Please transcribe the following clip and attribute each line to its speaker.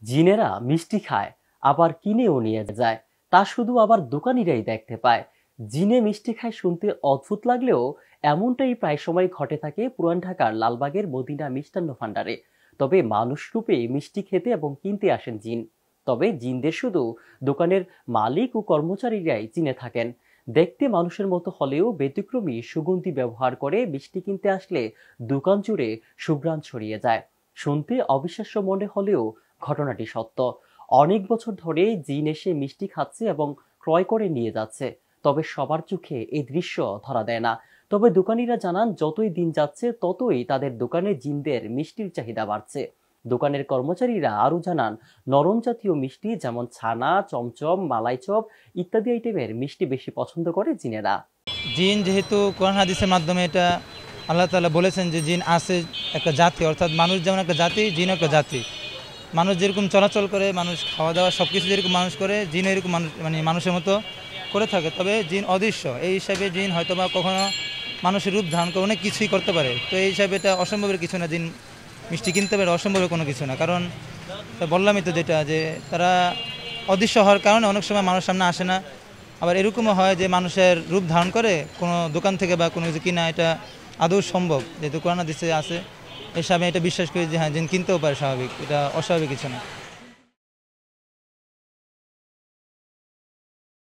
Speaker 1: জিনেরা মিষ্টি খায়, আবার কিনেও নিয়ে যায়। তা শুধু আবার দোকানিরাই দেখতে পায়। জিনে মিষ্টি খায় শুনতে অদ্ভুত লাগলেও এমনটাই প্রায় সময় ঘটে থাকে পুরান ঢাকার লালবাগের মদিনা মিষ্টান্ন ভান্ডারে। তবে মানুষ রূপে মিষ্টি খেতে এবং কিনতে আসেন জিন। তবে জিনদের শুধু দোকানের মালিক ও কর্মচারীরাই চিনে থাকেন। দেখতে মানুষের মতো হলেও ব্যতিক্রমী সুগন্ধি ব্যবহার করে মিষ্টি কিনতে আসলে দোকান জুড়ে সুঘ্রাণ ছড়িয়ে যায়। শুনতে অবিশ্বাস্য মনে হলেও ঘটনাটি সত্য। অনেক বছর ধরে জিন এসে মিষ্টি খাচ্ছে এবং ক্রয় করে নিয়ে যাচ্ছে। তবে সবার চোখে এই দৃশ্য ধরা দেয় না। তবে দোকানিরা জানান, যতই দিন যাচ্ছে ততই তাদের দোকানে জিনদের মিষ্টির চাহিদা বাড়ছে। দোকানের কর্মচারীরা আরো জানান, নরম জাতীয় মিষ্টি যেমন ছানা, চমচম, মালাই চপ ইত্যাদি আইটেমের মিষ্টি বেশি পছন্দ করে জিনেরা।
Speaker 2: জিন যেহেতু কোরআন হাদিসের মাধ্যমে এটা আল্লাহ তাআলা বলেছেন যে জিন আছে একটা জাতি, অর্থাৎ মানুষ যেমন একটা জাতি, জিন একটা জাতি। মানুষ যেরকম চলাচল করে, মানুষ খাওয়া দাওয়া সব কিছু যেরকম মানুষ করে, জিন এরকম মানুষ মানে মানুষের মতো করে থাকে। তবে জিন অদৃশ্য, এই হিসাবে জিন হয়তোবা কখনো মানুষের রূপ ধারণ করে অনেক কিছুই করতে পারে। তো এই হিসাবে এটা অসম্ভবের কিছু না, জিন মিষ্টি কিনতে পারে অসম্ভবের কোনো কিছু না। কারণ বললামই তো যেটা, যে তারা অদৃশ্য হওয়ার কারণে অনেক সময় মানুষ সামনে আসে না। আবার এরকমও হয় যে মানুষের রূপ ধারণ করে কোনো দোকান থেকে বা কোনো কিছু কিনা, এটা আদৌ সম্ভব, যেহেতু কোরআন হাদিসে আছে। এর হিসাবে এটা বিশ্বাস করি যে হ্যাঁ, জিন কিনতেও পারে, স্বাভাবিক, এটা অস্বাভাবিক কিছু না।